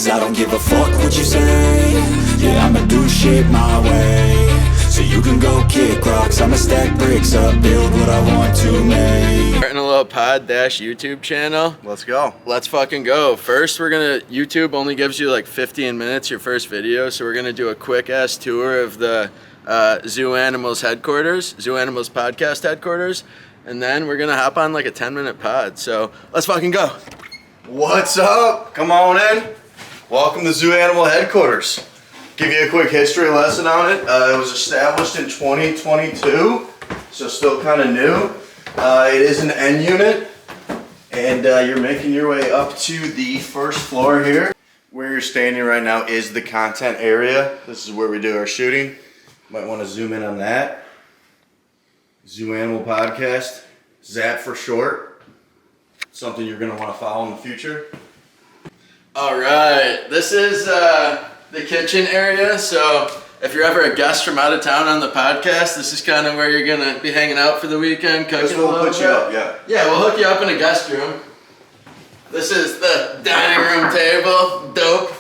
cause I don't give a fuck what you say. Yeah, I'ma do shit my way. So you can go kick rocks, I'ma stack bricks up, build what I want to make. Starting a little pod-YouTube channel. Let's go. Let's fucking go. First, YouTube only gives you like 15 minutes, your first video, so we're gonna do a quick-ass tour of the ZOO Animals headquarters, ZOO Animals Podcast headquarters, and then we're gonna hop on like a 10-minute pod, so let's fucking go. What's up? Come on in. Welcome to ZOO Animal headquarters. Give you a quick history lesson on it. It was established in 2022, so still kind of new. It is an N unit, and you're making your way up to the first floor here. Where you're standing right now is the content area. This is where we do our shooting. Might want to zoom in on that. ZOO Animal Podcast, ZAP for short. Something you're going to want to follow in the future. All right, this is the kitchen area, so if you're ever a guest from out of town on the podcast, this is kind of where you're gonna be hanging out for the weekend, cooking a little bit. We'll put you up, yeah. Yeah, we'll hook you up in a guest room. This is the dining room table, dope.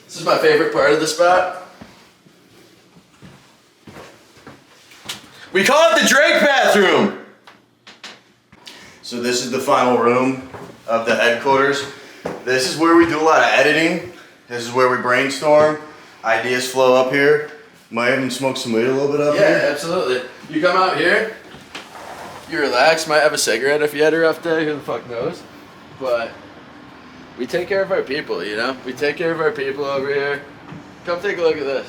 This is my favorite part of the spot. We call it the Drake bathroom. So this is the final room of the headquarters. This is where we do a lot of editing. This is where we brainstorm. Ideas flow up here. Might even smoke some weed a little bit up here. Yeah, absolutely. You come out here, you relax, might have a cigarette if you had a rough day, who the fuck knows. But we take care of our people, you know? We take care of our people over here. Come take a look at this.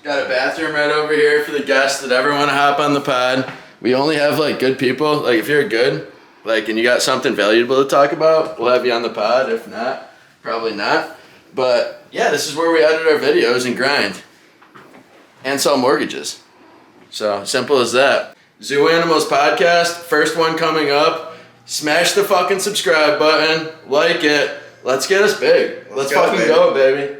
Got a bathroom right over here for the guests that ever want to hop on the pod. We only have like good people. Like if you're good, and you got something valuable to talk about, we'll have you on the pod. If not, probably not. But yeah, this is where we edit our videos and grind. And sell mortgages. So simple as that. ZOO Animals Podcast, first one coming up. Smash the fucking subscribe button. Like it. Let's get us big. Let's go, fucking baby. go, baby.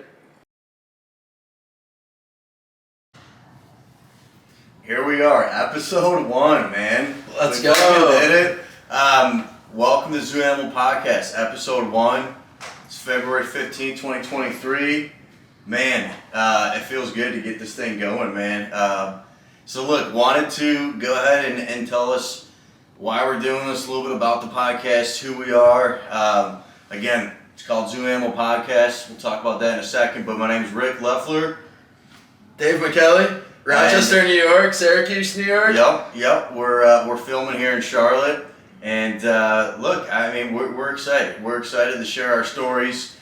Here we are, episode 1, man. Let's We go. fucking did it. Welcome to ZOO Animal Podcast, episode 1. It's February 15, 2023. Man, it feels good to get this thing going, man. So look, wanted to go ahead and tell us why we're doing this, a little bit about the podcast, who we are. Again, it's called ZOO Animal Podcast. We'll talk about that in a second, but my name is Rick Leffler. Dave McKelly. Rochester, New York, Syracuse, New York. Yep. We're filming here in Charlotte, and look, I mean, we're excited. We're excited to share our stories.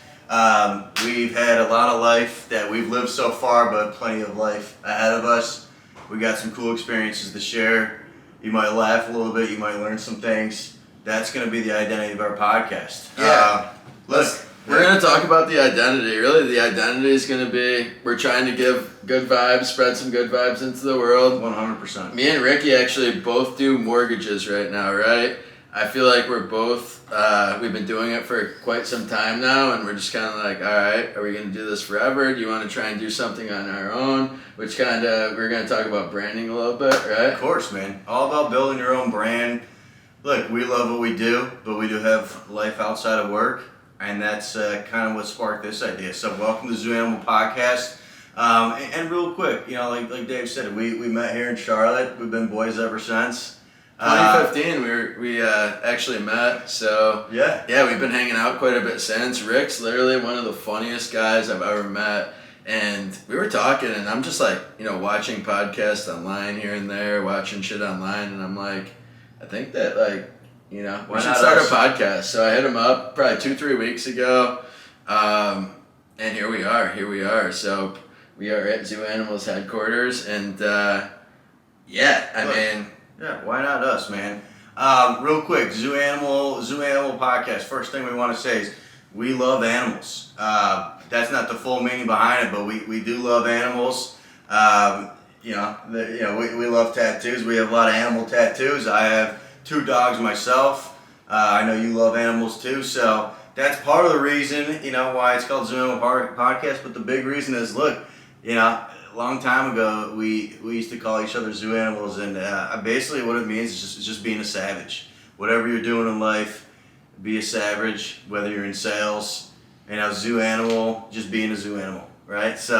We've had a lot of life that we've lived so far, but plenty of life ahead of us. We got some cool experiences to share. You might laugh a little bit. You might learn some things. That's going to be the identity of our podcast. Yeah. Look. We're going to talk about the identity. Really, the identity is going to be, we're trying to give good vibes, spread some good vibes into the world. 100%. Me and Ricky actually both do mortgages right now, right? I feel like we're both, we've been doing it for quite some time now, and we're just kind of like, all right, are we going to do this forever? Do you want to try and do something on our own? Which kind of, we're going to talk about branding a little bit, right? Of course, man. All about building your own brand. Look, we love what we do, but we do have life outside of work. And that's kind of what sparked this idea. So welcome to ZOO Animal Podcast. And real quick, you know, like Dave said, we met here in Charlotte. We've been boys ever since. 2015, we actually met. So yeah, we've been hanging out quite a bit since. Rick's literally one of the funniest guys I've ever met. And we were talking, and I'm just like, you know, watching podcasts online here and there, watching shit online, and I'm like, I think that like, you know, we should start a podcast. So I hit him up probably 2-3 weeks ago, and here we are. So we are at ZOO Animals headquarters, and Yeah, why not us, man? Real quick, ZOO Animal Podcast. First thing we want to say is we love animals. That's not the full meaning behind it, but we do love animals. We love tattoos. We have a lot of animal tattoos. I have 2 dogs myself. I know you love animals too, so that's part of the reason, you know, why it's called ZOO Animal Podcast. But the big reason is, look, you know, a long time ago we used to call each other zoo animals, and basically what it means is just being a savage. whatever you're doing in life, be a savage, whether you're in sales, zoo animal, just being a zoo animal, right? So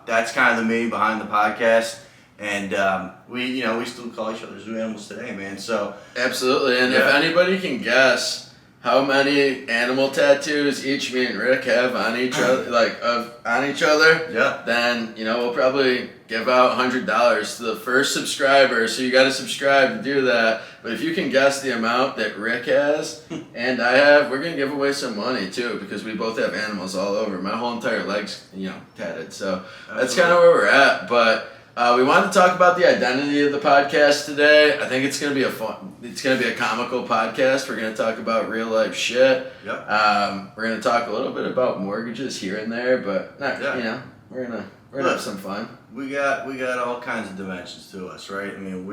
that's kind of the meaning behind the podcast. And we still call each other zoo animals today, man. So absolutely. And if anybody can guess how many animal tattoos each me and Rick have on each other, then we'll probably give out $100 to the first subscriber. So you got to subscribe to do that. But if you can guess the amount that Rick has and I have, we're gonna give away some money too, because we both have animals all over. My whole entire leg's tatted. So that's kind of where we're at. But we wanted to talk about the identity of the podcast today. I think it's gonna be a comical podcast. We're gonna talk about real life shit. Yep. We're gonna talk a little bit about mortgages here and there, but we're gonna have some fun. We got all kinds of dimensions to us, right? I mean,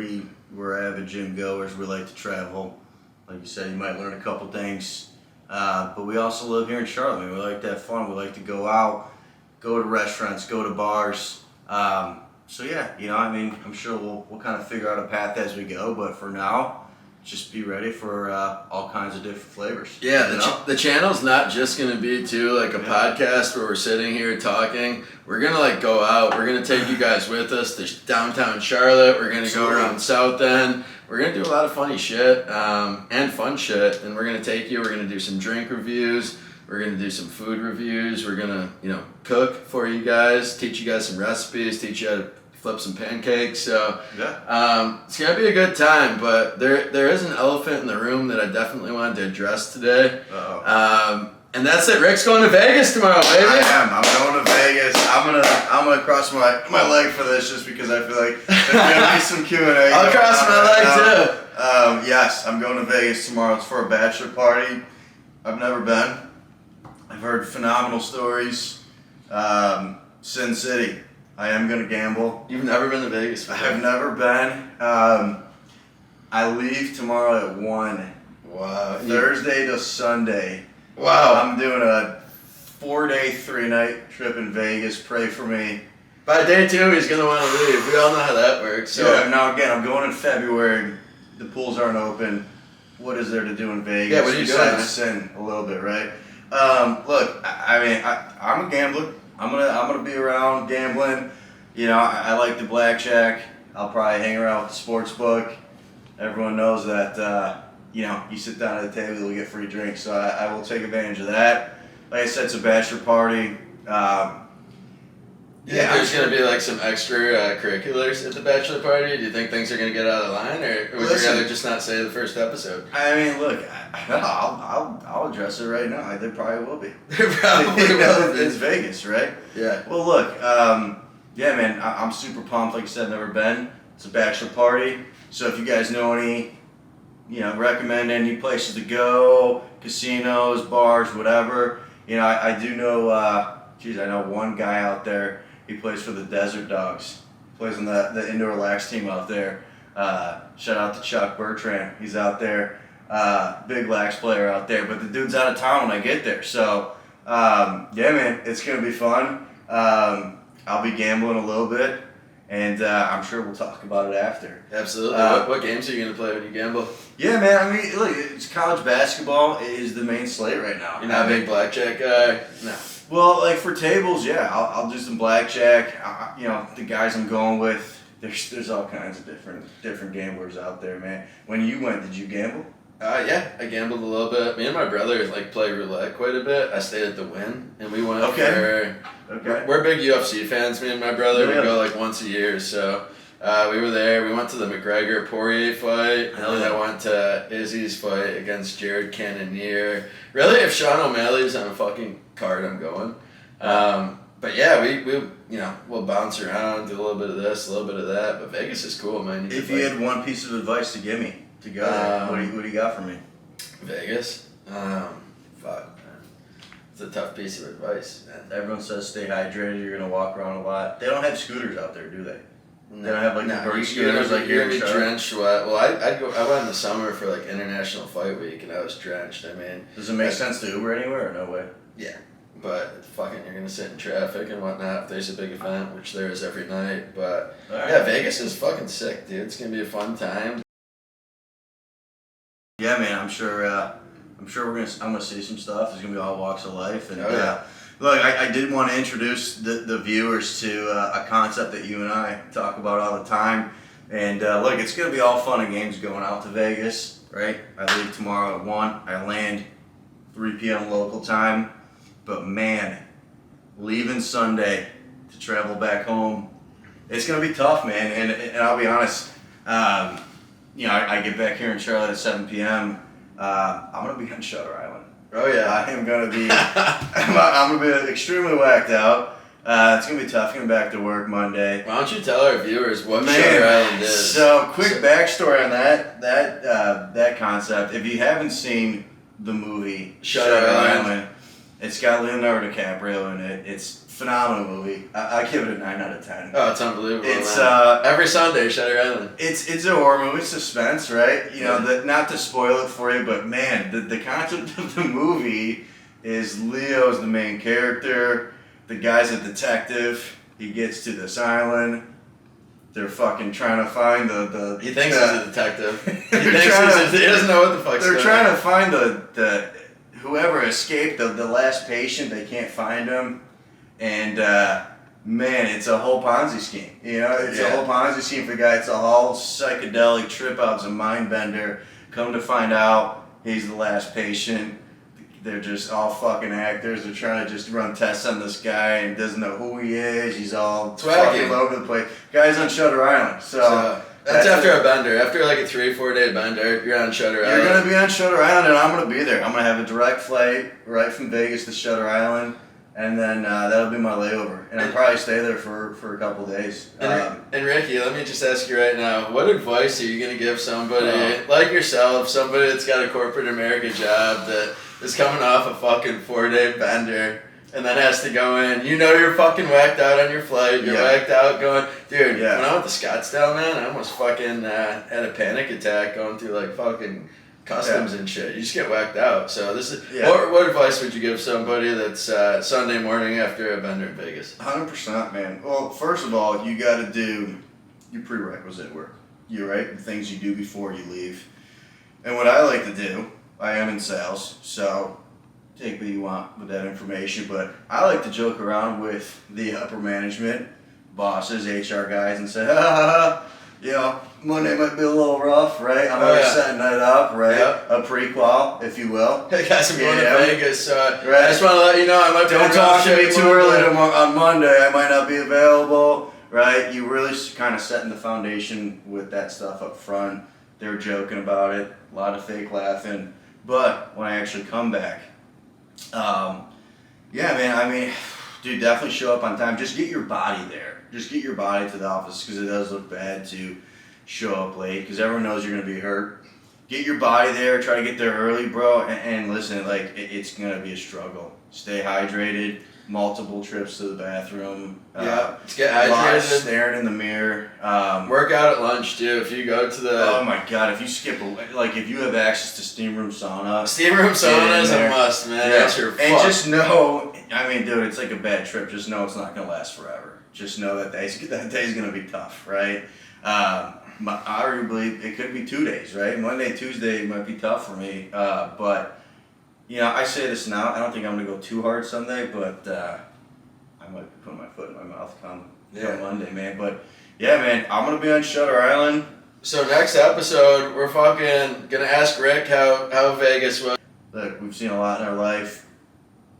we're avid gym goers. We like to travel. Like you said, you might learn a couple things. But we also live here in Charlotte. I mean, we like to have fun. We like to go out, go to restaurants, go to bars. So yeah, I'm sure we'll kind of figure out a path as we go. But for now, just be ready for all kinds of different flavors. Yeah, the channel's not just gonna be a podcast where we're sitting here talking. We're gonna go out. We're gonna take you guys with us to downtown Charlotte. We're gonna go around South End. We're gonna do a lot of funny shit and fun shit. And we're gonna take you. We're gonna do some drink reviews. We're gonna do some food reviews. We're gonna cook for you guys, teach you guys some recipes, teach you how to flip some pancakes. So it's gonna be a good time. But there is an elephant in the room that I definitely wanted to address today. And that's that Rick's going to Vegas tomorrow, baby. I am. I'm going to Vegas. I'm gonna cross my leg for this, just because I feel like there's gonna be some Q&A. I'll cross my leg too. Yes, I'm going to Vegas tomorrow. It's for a bachelor party. I've never been. I've heard phenomenal stories. Sin City. I am going to gamble. You've never been to Vegas before? I have never been. I leave tomorrow at 1. Wow. Thursday to Sunday. Wow. I'm doing a 4-day, 3-night trip in Vegas. Pray for me. By day 2, he's going to want to leave. We all know how that works. So. Yeah, now again, I'm going in February. The pools aren't open. What is there to do in Vegas? Yeah, what are you doing? Besides sin a little bit, right? Look, I'm a gambler. I'm gonna be around gambling. I like the blackjack. I'll probably hang around with the sports book. Everyone knows that you sit down at the table, you'll get free drinks. So I will take advantage of that. Like I said, it's a bachelor party. There's going to be some extracurriculars at the bachelor party. Do you think things are going to get out of line, or would you rather just not say the first episode? I mean, look, I'll address it right now. There probably will be. There probably will be. It's Vegas, right? Yeah. Well, look, man, I'm super pumped. Like I said, never been. It's a bachelor party. So if you guys know any, recommend any places to go, casinos, bars, whatever. I do know, I know one guy out there. He plays for the Desert Dogs. Plays on the indoor lax team out there. Shout out to Chuck Bertrand. He's out there. Big lax player out there. But the dude's out of town when I get there. So, man, it's going to be fun. I'll be gambling a little bit. And I'm sure we'll talk about it after. Absolutely. What games are you going to play when you gamble? Yeah, man. I mean, look, it's college basketball is the main slate right now. You're not a big blackjack guy? No. Well, for tables, yeah, I'll do some blackjack. The guys I'm going with, there's all kinds of different gamblers out there, man. When you went, did you gamble? Yeah, I gambled a little bit. Me and my brother play roulette quite a bit. I stayed at the Wynn, and we went We're big UFC fans, me and my brother. Yeah. We go once a year, so we were there. We went to the McGregor-Poirier fight, and then I went to Izzy's fight against Jared Cannonier. Really, if Sean O'Malley's on a fucking card, I'm going. But yeah, we'll bounce around, do a little bit of this, a little bit of that. But Vegas is cool, man. If you had one piece of advice to give me to go there, what do you got for me? Vegas? Fuck, man. It's a tough piece of advice, man. Everyone says stay hydrated, you're going to walk around a lot. They don't have scooters out there, do they? No, they don't have the bird scooters you're gonna be drenched wet. Well, I went in the summer for International Fight Week, and I was drenched. I mean, does it make sense to Uber anywhere or no way? Yeah, but you're gonna sit in traffic and whatnot if there's a big event, which there is every night. But yeah, Vegas is fucking sick, dude. It's gonna be a fun time. Yeah, man. I'm sure I'm gonna see some stuff. There's gonna be all walks of life, and look, I did want to introduce the viewers to a concept that you and I talk about all the time. And look, it's gonna be all fun and games going out to Vegas, right? I leave tomorrow at 1. I land 3 p.m. local time. But man, leaving Sunday to travel back home, it's gonna be tough, man. And I'll be honest, I get back here in Charlotte at 7 p.m. I'm gonna be on Shutter Island. Oh yeah, I am gonna be. I'm gonna be extremely whacked out. It's gonna be tough getting back to work Monday. Why don't you tell our viewers what Shutter Island is? So quick backstory on that concept. If you haven't seen the movie Shutter Island, it's got Leonardo DiCaprio in it. It's a phenomenal movie. I give it a 9 out of 10. Oh, it's unbelievable. It's every Sunday, Shutter Island. It's a horror movie, suspense, right? You know, not to spoil it for you, but man, the concept of the movie is Leo's the main character. The guy's a detective. He gets to this island. They're fucking trying to find the He thinks he's a detective. He doesn't know what the fuck's going on. They're trying to find the whoever escaped, the last patient. They can't find him. And man, it's a whole Ponzi scheme. You know, it's a whole Ponzi scheme for the guy. It's a whole psychedelic trip out. It's a mind bender. Come to find out, he's the last patient. They're just all fucking actors. They're trying to just run tests on this guy and doesn't know who he is. He's all fucking all over the place. Guy's on Shutter Island. So that's after a bender. After like a 3-4 day bender, you're on Shutter Island. You're gonna be on Shutter Island, and I'm gonna be there. I'm gonna have a direct flight right from Vegas to Shutter Island, and then that'll be my layover. And I'll probably stay there for a couple days. And Ricky, let me just ask you right now: what advice are you gonna give somebody like yourself, somebody that's got a corporate America job that is coming off a fucking 4-day bender? And then has to go in. You know you're fucking whacked out on your flight. You're whacked out going, dude. When I went to Scottsdale, man, I almost fucking had a panic attack going through like fucking customs and shit. You just get whacked out. So this is what advice would you give somebody that's Sunday morning after a bender in Vegas? 100%, man. Well, first of all, you got to do your prerequisite work. You're right, the things you do before you leave. And what I like to do, I am in sales, so take what you want with that information, but I like to joke around with the upper management, bosses, HR guys, and say, Monday might be a little rough, right? I'm already setting that up, right? A prequel, if you will. Hey guys, I'm going to Vegas, so I just want to let you know I might be Don't talk to me too early on Monday. I might not be available, right? You really kind of setting the foundation with that stuff up front. They're joking about it, a lot of fake laughing, but when I actually come back, man, I mean, dude, definitely show up on time. Just get your body there. Just get your body to the office, because it does look bad to show up late, because everyone knows you're going to be hurt. Get your body there. Try to get there early, bro. And listen, like, it's going to be a struggle. Stay hydrated. Multiple trips to the bathroom. Let's get hydrated. Staring in the mirror. Work out at lunch, too. If you go to the... Oh, my God. If you skip... if you have access to steam room sauna... Steam room sauna is a must, man. That's your fuck. And just know... I mean, dude, it's like a bad trip. Just know it's not going to last forever. Just know that day's going to be tough, right? Arguably, it could be 2 days, right? Monday, Tuesday might be tough for me. But... I say this now. I don't think I'm going to go too hard Sunday, but I might be putting my foot in my mouth come Monday, man. But, man, I'm going to be on Shutter Island. So next episode, we're fucking going to ask Rick how Vegas was. Look, we've seen a lot in our life.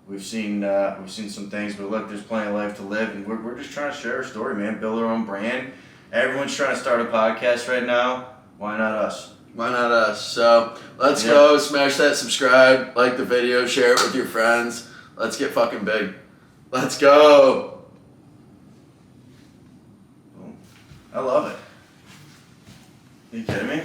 We've seen some things, but look, there's plenty of life to live, and we're just trying to share our story, man. Build our own brand. Everyone's trying to start a podcast right now. Why not us? Why not us? So let's go, smash that subscribe, like the video, share it with your friends. Let's get fucking big. Let's go. I love it. Are you kidding me?